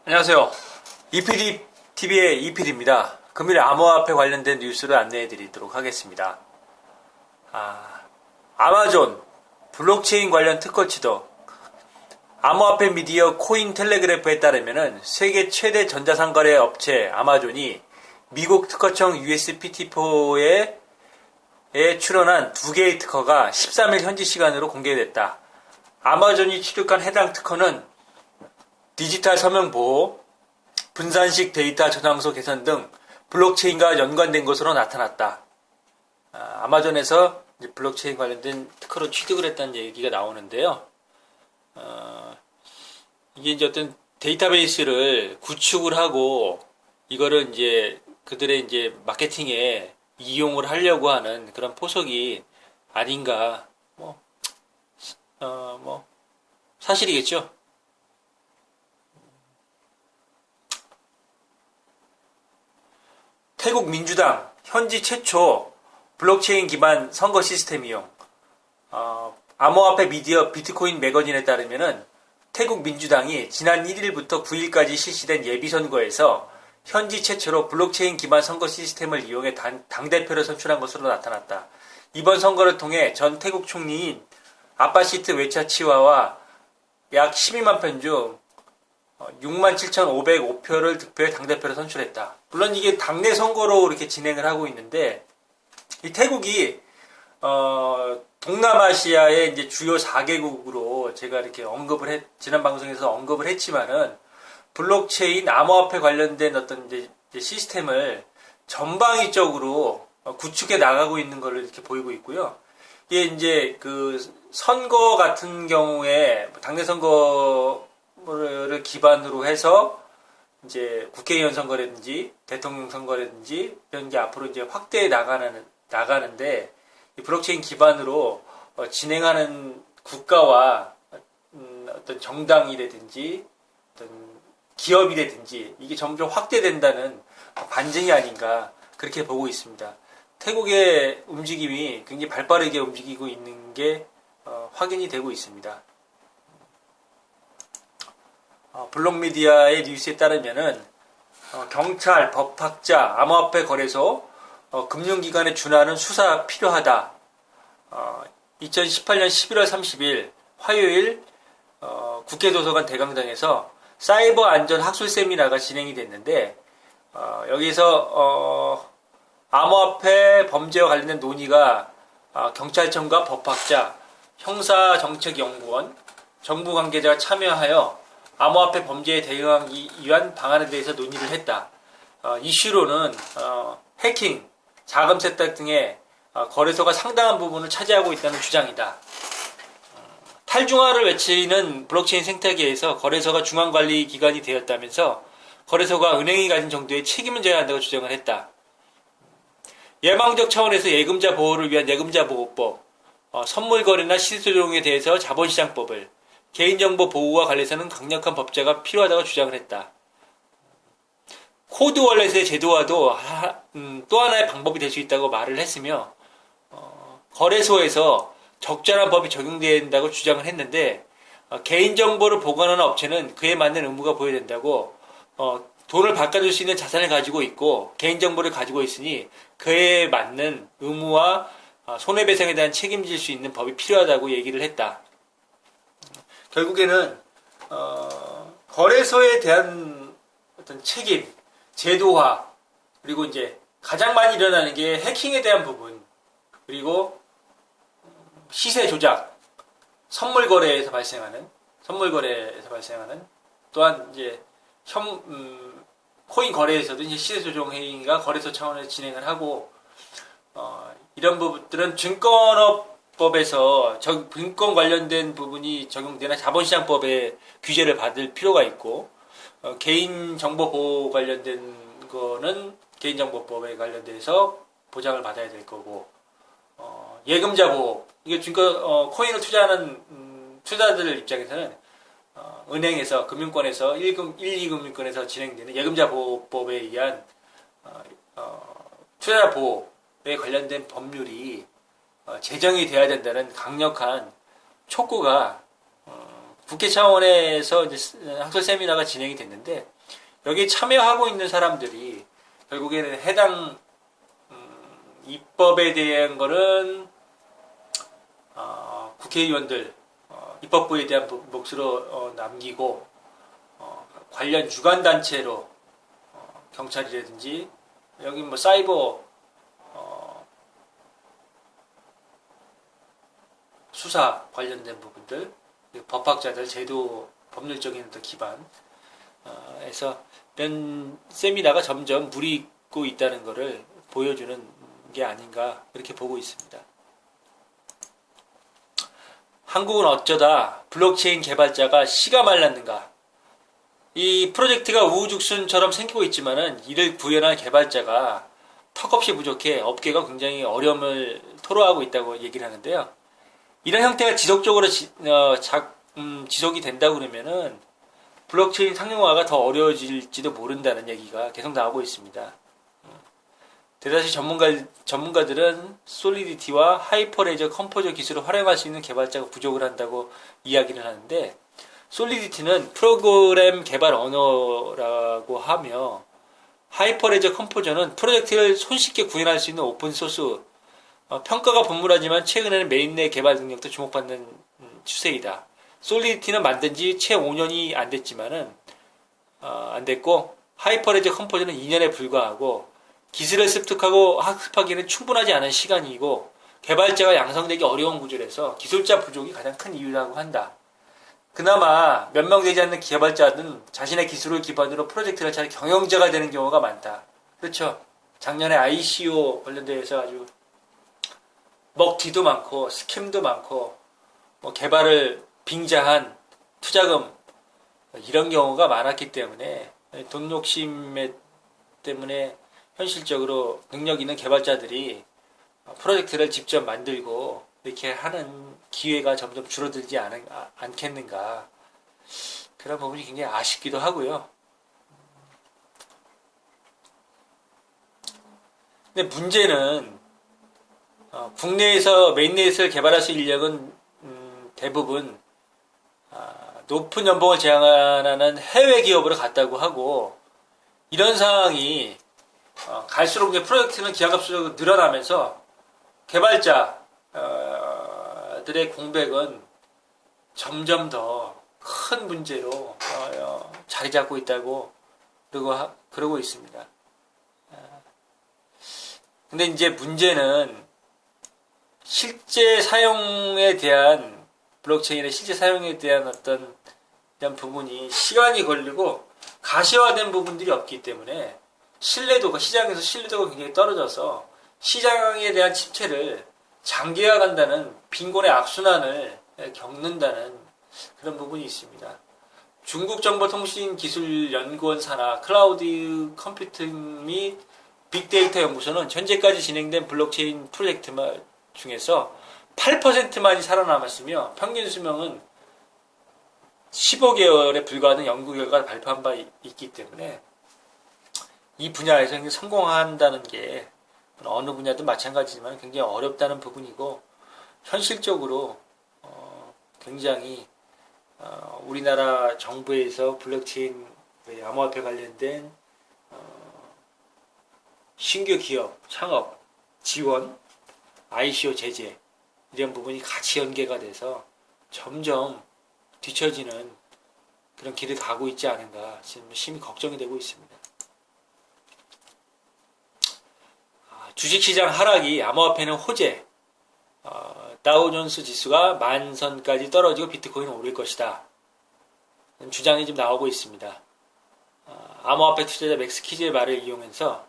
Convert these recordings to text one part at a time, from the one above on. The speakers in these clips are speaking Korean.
안녕하세요. EPDTV의 EPD입니다. 금일 암호화폐 관련된 뉴스를 안내해 드리도록 하겠습니다. 아마존, 블록체인 관련 특허 취득. 암호화폐 미디어 코인 텔레그래프에 따르면 세계 최대 전자상거래 업체 아마존이 미국 특허청 USPTO4에 출원한 두 개의 특허가 13일 현지 시간으로 공개됐다. 아마존이 취득한 해당 특허는 디지털 서명 보호, 분산식 데이터 저장소 개선 등 블록체인과 연관된 것으로 나타났다. 아마존에서 이제 블록체인 관련된 특허로 취득을 했다는 얘기가 나오는데요. 이게 이제 어떤 데이터베이스를 구축을 하고 이거를 이제 그들의 이제 마케팅에 이용을 하려고 하는 그런 포석이 아닌가. 사실이겠죠. 태국 민주당 현지 최초 블록체인 기반 선거 시스템 이용. 암호화폐 미디어 비트코인 매거진에 따르면은 태국 민주당이 지난 1일부터 9일까지 실시된 예비선거에서 현지 최초로 블록체인 기반 선거 시스템을 이용해 당대표를 선출한 것으로 나타났다. 이번 선거를 통해 전 태국 총리인 아파시트 외차치와와 약 12만 편 중 67,505표를 득표해 당대표를 선출했다. 물론 이게 당내 선거로 이렇게 진행을 하고 있는데, 이 태국이, 동남아시아의 이제 주요 4개국으로 제가 이렇게 지난 방송에서 언급을 했지만은, 블록체인, 암호화폐 관련된 어떤 이제 시스템을 전방위적으로 구축해 나가고 있는 것을 이렇게 보이고 있고요. 이게 이제 그 선거 같은 경우에, 당내 선거를 기반으로 해서 이제 국회의원 선거라든지 대통령 선거라든지 이런 게 앞으로 이제 확대해 나가는데 이 블록체인 기반으로 진행하는 국가와 어떤 정당이라든지 어떤 기업이라든지 이게 점점 확대된다는 반증이 아닌가 그렇게 보고 있습니다. 태국의 움직임이 굉장히 발빠르게 움직이고 있는 게 확인이 되고 있습니다. 블록미디어의 뉴스에 따르면은 경찰, 법학자, 암호화폐 거래소, 금융기관에 준하는 수사 필요하다. 2018년 11월 30일 화요일 국회도서관 대강당에서 사이버 안전 학술 세미나가 진행이 됐는데 여기서 암호화폐 범죄와 관련된 논의가 경찰청과 법학자, 형사정책연구원, 정부 관계자가 참여하여 암호화폐 범죄에 대응하기 위한 방안에 대해서 논의를 했다. 이슈로는 해킹, 자금 세탁 등의 거래소가 상당한 부분을 차지하고 있다는 주장이다. 탈중화를 외치는 블록체인 생태계에서 거래소가 중앙관리기관이 되었다면서 거래소가 은행이 가진 정도의 책임을 져야 한다고 주장을 했다. 예방적 차원에서 예금자 보호를 위한 예금자보호법, 선물거래나 시세조정에 대해서 자본시장법을, 개인정보 보호와 관련해서는 강력한 법제가 필요하다고 주장을 했다. 코드 월렛의 제도화도 또 하나의 방법이 될 수 있다고 말을 했으며 거래소에서 적절한 법이 적용된다고 주장을 했는데 개인정보를 보관하는 업체는 그에 맞는 의무가 보여야 된다고 돈을 바꿔줄 수 있는 자산을 가지고 있고 개인정보를 가지고 있으니 그에 맞는 의무와 손해배상에 대한 책임질 수 있는 법이 필요하다고 얘기를 했다. 결국에는 거래소에 대한 어떤 책임, 제도화, 그리고 이제 가장 많이 일어나는 게 해킹에 대한 부분, 그리고 시세 조작, 선물 거래에서 발생하는, 또한 이제 코인 거래에서도 이제 시세 조정 행위가 거래소 차원에서 진행을 하고 이런 부분들은 증권업법에서 증권 관련된 부분이 적용되는 자본시장법의 규제를 받을 필요가 있고 개인정보 보호 관련된 거는 개인정보법에 관련돼서 보장을 받아야 될 거고 예금자 보호 이게 코인을 투자하는 투자자들 입장에서는 은행에서 금융권에서 2금융권에서 진행되는 예금자 보호법에 의한 투자자 보호에 관련된 법률이 제정이 돼야 된다는 강력한 촉구가 국회 차원에서 이제 학술 세미나가 진행이 됐는데 여기에 참여하고 있는 사람들이 결국에는 해당 입법에 대한 거는 국회의원들 입법부에 대한 몫으로 남기고 관련 유관단체로 경찰이라든지 여기 뭐 사이버 수사 관련된 부분들, 법학자들, 제도 법률적인 어떤 기반에서 이런 세미나가 점점 무리고 있다는 것을 보여주는 게 아닌가 그렇게 보고 있습니다. 한국은 어쩌다 블록체인 개발자가 씨가 말랐는가? 이 프로젝트가 우후죽순처럼 생기고 있지만은 이를 구현할 개발자가 턱없이 부족해 업계가 굉장히 어려움을 토로하고 있다고 얘기를 하는데요. 이런 형태가 지속적으로 지속이 된다고 그러면은 블록체인 상용화가 더 어려워질지도 모른다는 얘기가 계속 나오고 있습니다. 대다수 전문가들은 솔리디티와 하이퍼레저 컴포저 기술을 활용할 수 있는 개발자가 부족을 한다고 이야기를 하는데, 솔리디티는 프로그램 개발 언어라고 하며 하이퍼레저 컴포저는 프로젝트를 손쉽게 구현할 수 있는 오픈소스, 평가가 분분하지만 최근에는 메인넷 개발 능력도 주목받는 추세이다. 솔리디티는 만든 지 채 5년이 안 됐지만은 안 됐고, 하이퍼레저 컴포저는 2년에 불과하고 기술을 습득하고 학습하기에는 충분하지 않은 시간이고 개발자가 양성되기 어려운 구조라서 기술자 부족이 가장 큰 이유라고 한다. 그나마 몇 명 되지 않는 개발자는 자신의 기술을 기반으로 프로젝트를 잘 경영자가 되는 경우가 많다. 그렇죠. 작년에 ICO 관련돼서 아주 먹튀도 많고 스캠도 많고 뭐 개발을 빙자한 투자금 이런 경우가 많았기 때문에 돈 욕심 때문에 현실적으로 능력 있는 개발자들이 프로젝트를 직접 만들고 이렇게 하는 기회가 점점 줄어들지 않겠는가. 그런 부분이 굉장히 아쉽기도 하고요. 근데 문제는 국내에서 메인넷을 개발할 수 있는 인력은 대부분 높은 연봉을 제안하는 해외 기업으로 갔다고 하고, 이런 상황이 갈수록 이제 프로젝트는 기하급수적으로 늘어나면서 개발자들의 공백은 점점 더 큰 문제로 자리 잡고 있다고 그러고 있습니다. 근데 이제 문제는 실제 사용에 대한 블록체인의 실제 사용에 대한 어떤 이런 부분이 시간이 걸리고 가시화된 부분들이 없기 때문에 시장에서 신뢰도가 굉장히 떨어져서 시장에 대한 침체를 장기화간다는 빈곤의 악순환을 겪는다는 그런 부분이 있습니다. 중국정보통신기술연구원 산하 클라우드 컴퓨팅 및 빅데이터 연구소는 현재까지 진행된 블록체인 프로젝트 중에서 8%만이 살아남았으며 평균 수명은 15개월에 불과하는 연구 결과를 발표한 바 있기 때문에 이 분야에서 성공한다는 게 어느 분야도 마찬가지지만 굉장히 어렵다는 부분이고, 현실적으로 굉장히 우리나라 정부에서 블록체인 암호화폐 관련된 신규 기업 창업 지원, ICO 제재 이런 부분이 같이 연계가 돼서 점점 뒤처지는 그런 길을 가고 있지 않은가 지금 심히 걱정이 되고 있습니다. 주식시장 하락이 암호화폐는 호재, 다우존스 지수가 만선까지 떨어지고 비트코인은 오를 것이다. 주장이 좀 나오고 있습니다. 암호화폐 투자자 맥스키즈의 말을 이용해서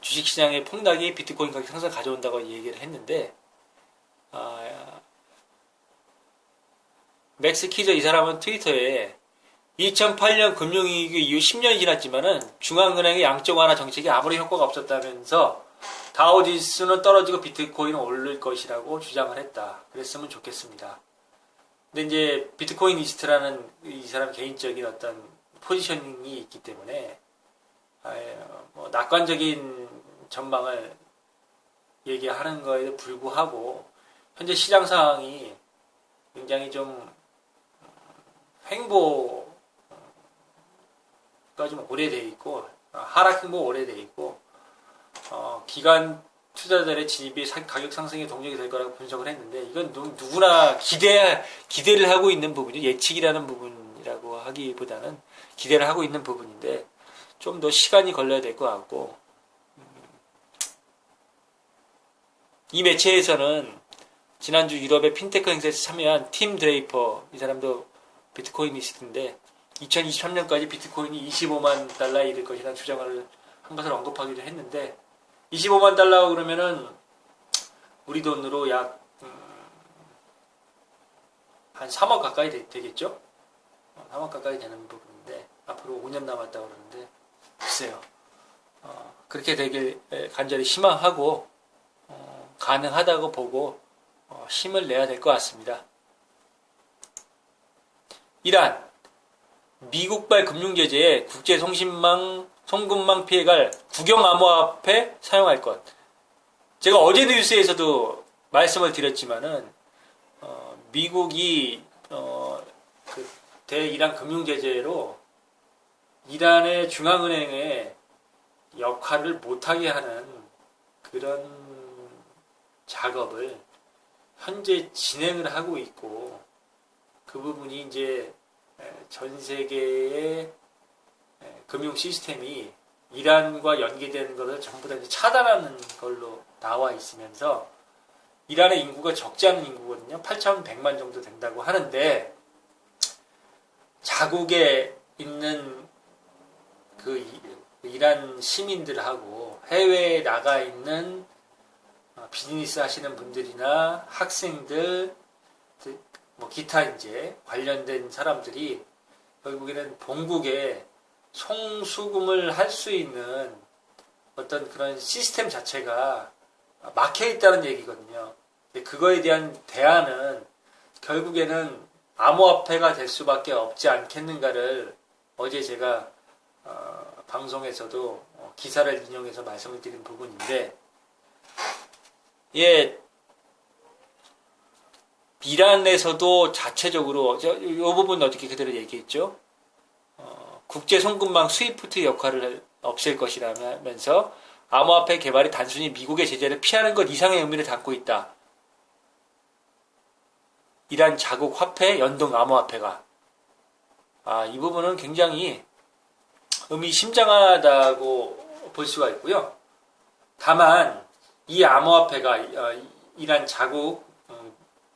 주식시장의 폭락이 비트코인 가격 상승을 가져온다고 얘기를 했는데, 맥스키즈 이 사람은 트위터에 2008년 금융위기 이후 10년이 지났지만은 중앙은행의 양적 완화 정책이 아무리 효과가 없었다면서 다우지수는 떨어지고 비트코인은 오를 것이라고 주장을 했다. 그랬으면 좋겠습니다. 근데 이제 비트코인 리스트라는 이 사람 개인적인 어떤 포지셔닝이 있기 때문에 뭐 낙관적인 전망을 얘기하는 거에도 불구하고 현재 시장 상황이 굉장히 좀 횡보가 좀 오래돼 있고 하락 행보가 오래돼 있고 기관 투자자들의 진입이 가격 상승에 동력이 될 거라고 분석을 했는데 이건 누구나 기대를 하고 있는 부분이 예측이라는 부분이라고 하기보다는 기대를 하고 있는 부분인데 좀 더 시간이 걸려야 될 것 같고 이 매체에서는 지난주 유럽의 핀테크 행사에서 참여한 팀 드레이퍼 이 사람도 비트코이니스트인데 2023년까지 비트코인이 25만 달러에 이를 것이라는 주장을 한 것을 언급하기도 했는데 25만 달러 그러면은 우리 돈으로 약 한 3억 가까이 되겠죠? 3억 가까이 되는 부분인데 앞으로 5년 남았다고 그러는데 글쎄요. 그렇게 되길 간절히 희망하고 가능하다고 보고 힘을 내야 될 것 같습니다. 이란 미국발 금융제재에 국제통신망 피해갈 국영암호화폐 사용할 것. 제가 어제 뉴스에서도 말씀을 드렸지만은 미국이 그 대이란 금융제재로 이란의 중앙은행의 역할을 못하게 하는 그런 작업을 현재 진행을 하고 있고 그 부분이 이제 전 세계의 금융 시스템이 이란과 연계되는 것을 전부 다 차단하는 걸로 나와 있으면서 이란의 인구가 적지 않은 인구거든요. 8,100만 정도 된다고 하는데 자국에 있는 그 이란 시민들하고 해외에 나가 있는 비즈니스 하시는 분들이나 학생들 뭐 기타 이제 관련된 사람들이 결국에는 본국에 송수금을 할 수 있는 어떤 그런 시스템 자체가 막혀 있다는 얘기거든요. 그거에 대한 대안은 결국에는 암호화폐가 될 수밖에 없지 않겠는가를 어제 제가 방송에서도 기사를 인용해서 말씀을 드린 부분인데 예, 이란에서도 자체적으로 이 부분 어떻게 그대로 얘기했죠? 국제 송금망 스위프트 역할을 없앨 것이라면서 암호화폐 개발이 단순히 미국의 제재를 피하는 것 이상의 의미를 담고 있다. 이란 자국 화폐 연동 암호화폐가 이 부분은 굉장히 의미심장하다고 볼 수가 있고요. 다만 이 암호화폐가 이란 자국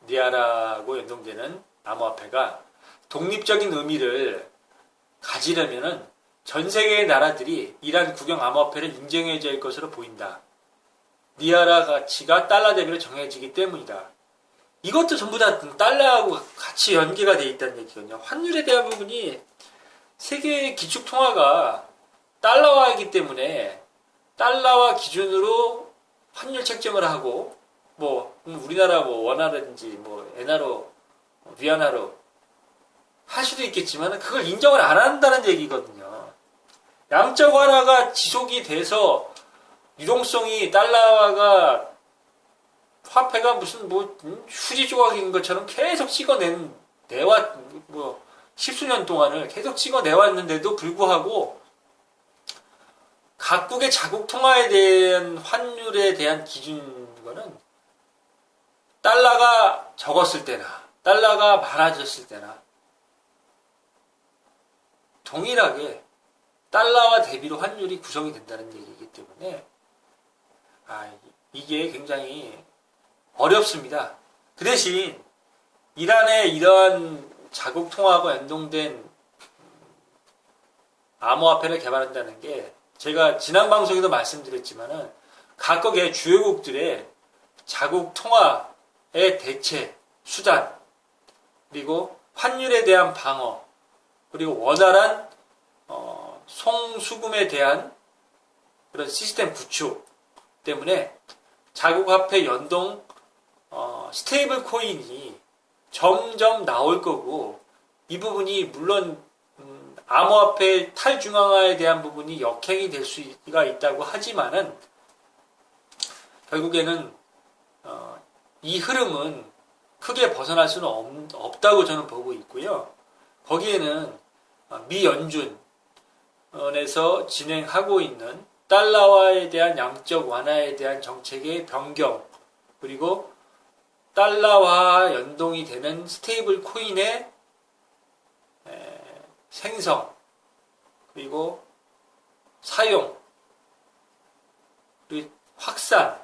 니아라고 연동되는 암호화폐가 독립적인 의미를 가지려면은 전 세계의 나라들이 이란 국영 암호화폐를 인정해야 될 것으로 보인다. 니아라 가치가 달러 대비로 정해지기 때문이다. 이것도 전부 다 달러하고 같이 연계가 되어 있다는 얘기거든요. 환율에 대한 부분이 세계의 기축통화가 달러화이기 때문에 달러화 기준으로 환율 책정을 하고 뭐 우리나라 뭐 원화든지 뭐 엔화로 위안화로 할 수도 있겠지만 그걸 인정을 안 한다는 얘기거든요. 양적 완화가 지속이 돼서 유동성이 달러화가 화폐가 무슨 뭐 휴지 조각인 것처럼 계속 내와 뭐 십수년 동안을 계속 찍어내왔는데도 불구하고 각국의 자국 통화에 대한 환율에 대한 기준과는 달러가 적었을 때나 달러가 많아졌을 때나 동일하게 달러와 대비로 환율이 구성이 된다는 얘기이기 때문에 이게 굉장히 어렵습니다. 그 대신 이란의 이러한 자국 통화하고 연동된 암호화폐를 개발한다는 게 제가 지난 방송에도 말씀드렸지만은 각국의 주요국들의 자국 통화의 대체 수단 그리고 환율에 대한 방어 그리고 원활한 송수금에 대한 그런 시스템 구축 때문에 자국 화폐 연동 스테이블 코인이 점점 나올 거고 이 부분이 물론 암호화폐 탈중앙화에 대한 부분이 역행이 될 수가 있다고 하지만은 결국에는 이 흐름은 크게 벗어날 수는 없다고 저는 보고 있고요. 거기에는 미 연준 원에서 진행하고 있는 달러화에 대한 양적 완화에 대한 정책의 변경, 그리고 달러화 연동이 되는 스테이블 코인의 생성, 그리고 사용, 그리고 확산,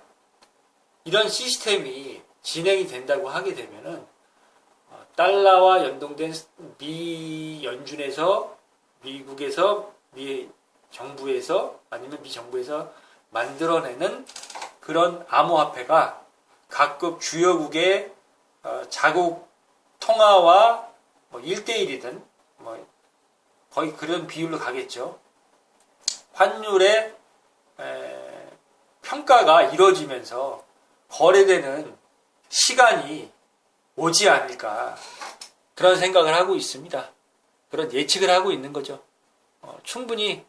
이런 시스템이 진행이 된다고 하게 되면은 달러와 연동된 미 연준에서, 미국에서, 미 정부에서, 아니면 미 정부에서 만들어내는 그런 암호화폐가 각국 주요국의 자국 통화와 1대1이든 거의 그런 비율로 가겠죠. 환율의 평가가 이루어지면서 거래되는 시간이 오지 않을까, 그런 생각을 하고 있습니다. 그런 예측을 하고 있는 거죠. 충분히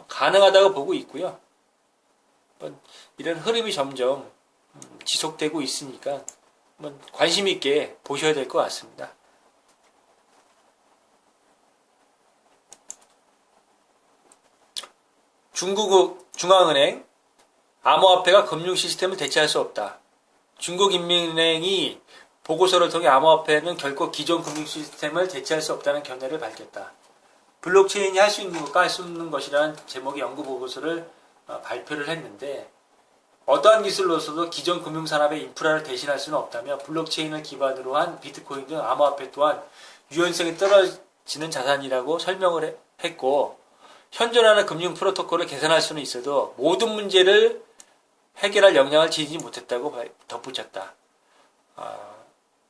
가능하다고 보고 있고요. 이런 흐름이 점점 지속되고 있으니까 관심 있게 보셔야 될 것 같습니다. 중국 중앙은행, 암호화폐가 금융 시스템을 대체할 수 없다. 중국인민은행이 보고서를 통해 암호화폐는 결코 기존 금융 시스템을 대체할 수 없다는 견해를 밝혔다. 블록체인이 할 수 있는 것과 할 수 없는 것이라는 제목의 연구 보고서를 발표를 했는데, 어떠한 기술로서도 기존 금융산업의 인프라를 대신할 수는 없다며 블록체인을 기반으로 한 비트코인 등 암호화폐 또한 유연성이 떨어지는 자산이라고 설명을 했고, 현존하는 금융 프로토콜을 개선할 수는 있어도 모든 문제를 해결할 역량을 지니지 못했다고 덧붙였다.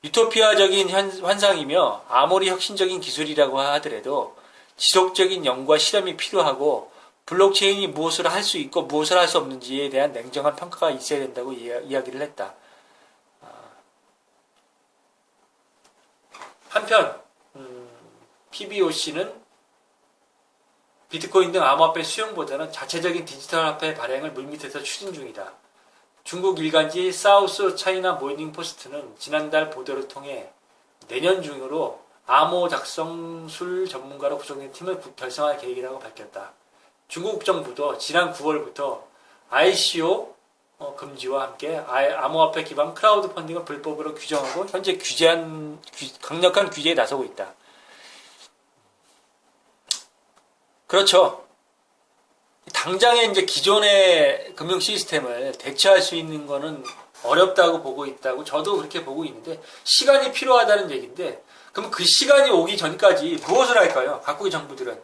유토피아적인 환상이며 아무리 혁신적인 기술이라고 하더라도 지속적인 연구와 실험이 필요하고, 블록체인이 무엇을 할 수 있고 무엇을 할 수 없는지에 대한 냉정한 평가가 있어야 된다고 이야기를 했다. 한편 PBOC는 비트코인 등 암호화폐 수용보다는 자체적인 디지털 화폐 발행을 물밑에서 추진 중이다. 중국 일간지 사우스 차이나 모닝 포스트는 지난달 보도를 통해 내년 중으로 암호 작성술 전문가로 구성된 팀을 결성할 계획이라고 밝혔다. 중국 정부도 지난 9월부터 ICO 금지와 함께 암호화폐 기반 크라우드 펀딩을 불법으로 규정하고 현재 강력한 규제에 나서고 있다. 그렇죠. 당장에 이제 기존의 금융 시스템을 대체할 수 있는 거는 어렵다고 보고 있다고 저도 그렇게 보고 있는데, 시간이 필요하다는 얘기인데, 그럼 그 시간이 오기 전까지 무엇을 할까요? 각국의 정부들은.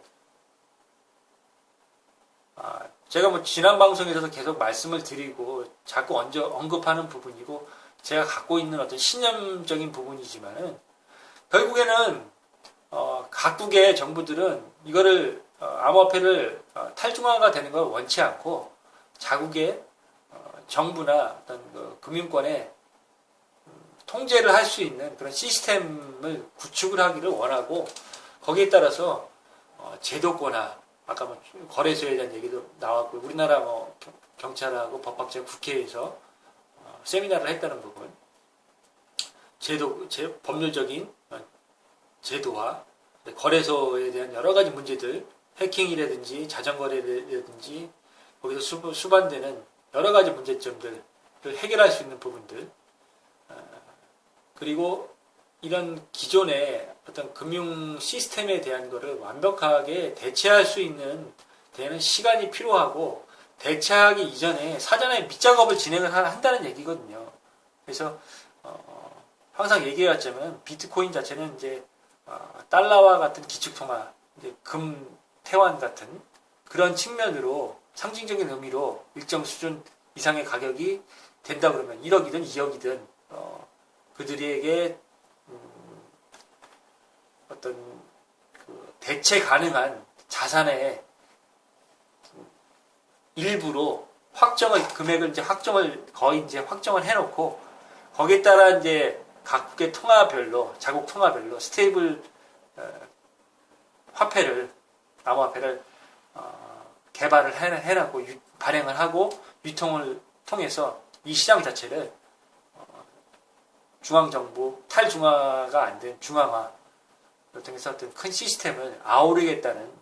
제가 지난 방송에서도 계속 말씀을 드리고 자꾸 언급하는 부분이고, 제가 갖고 있는 어떤 신념적인 부분이지만은, 결국에는 각국의 정부들은 이거를 암호화폐를 탈중화가 되는 걸 원치 않고, 자국의 정부나 어떤 금융권의 통제를 할 수 있는 그런 시스템을 구축을 하기를 원하고, 거기에 따라서 제도권화, 아까 거래소에 대한 얘기도 나왔고, 우리나라 경찰하고 법학자 국회에서 세미나를 했다는 부분, 법률적인 제도화, 거래소에 대한 여러 가지 문제들, 해킹이라든지 자전거래라든지 거기서 수반되는 여러 가지 문제점들을 해결할 수 있는 부분들, 그리고 이런 기존의 어떤 금융 시스템에 대한 거를 완벽하게 대체할 수 있는 되는 시간이 필요하고, 대체하기 이전에 사전에 밑작업을 진행을 한다는 얘기거든요. 그래서 항상 얘기해왔자면 비트코인 자체는 이제 달러와 같은 기축통화, 이제 금 태환 같은 그런 측면으로 상징적인 의미로 일정 수준 이상의 가격이 된다 그러면 1억이든 2억이든 그들에게 어떤 대체 가능한 자산의 일부로 금액을 이제 거의 이제 확정을 해놓고, 거기에 따라 이제 각국의 통화별로, 자국 통화별로 스테이블 암호화폐를 개발을 해놨고 발행을 하고 유통을 통해서 이 시장 자체를 중앙정부, 탈중화가 안 된 중앙화를 통해서 어떤 큰 시스템을 아우르겠다는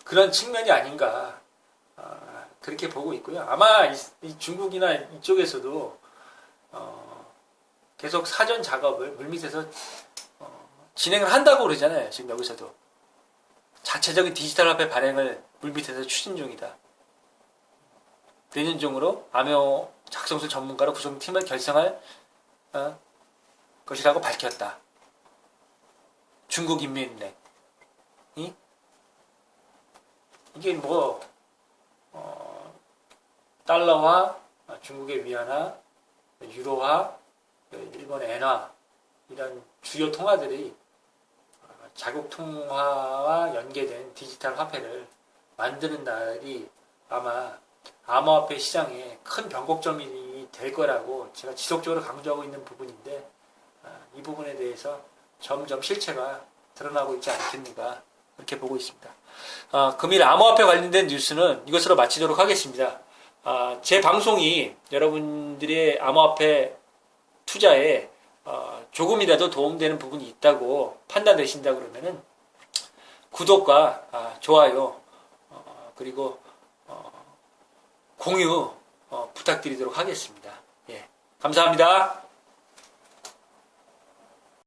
그런 측면이 아닌가 그렇게 보고 있고요. 아마 이 중국이나 이쪽에서도 계속 사전 작업을 물밑에서 진행을 한다고 그러잖아요. 지금 여기서도 자체적인 디지털 화폐 발행을 물밑에서 추진 중이다. 내년 중으로 암호 작성술 전문가로 구성팀을 결성할 것이라고 밝혔다. 중국인민은행. 이게 뭐 달러화, 중국의 위안화, 유로화, 일본의 엔화 이런 주요 통화들이 자국 통화와 연계된 디지털 화폐를 만드는 날이 아마 암호화폐 시장에 큰 변곡점이 될 거라고 제가 지속적으로 강조하고 있는 부분인데 이 부분에 대해서 점점 실체가 드러나고 있지 않겠는가 그렇게 보고 있습니다. 금일 암호화폐 관련된 뉴스는 이것으로 마치도록 하겠습니다. 제 방송이 여러분들의 암호화폐 투자에 조금이라도 도움되는 부분이 있다고 판단되신다 그러면은 구독과 좋아요 그리고 공유 부탁드리도록 하겠습니다. 예, 감사합니다.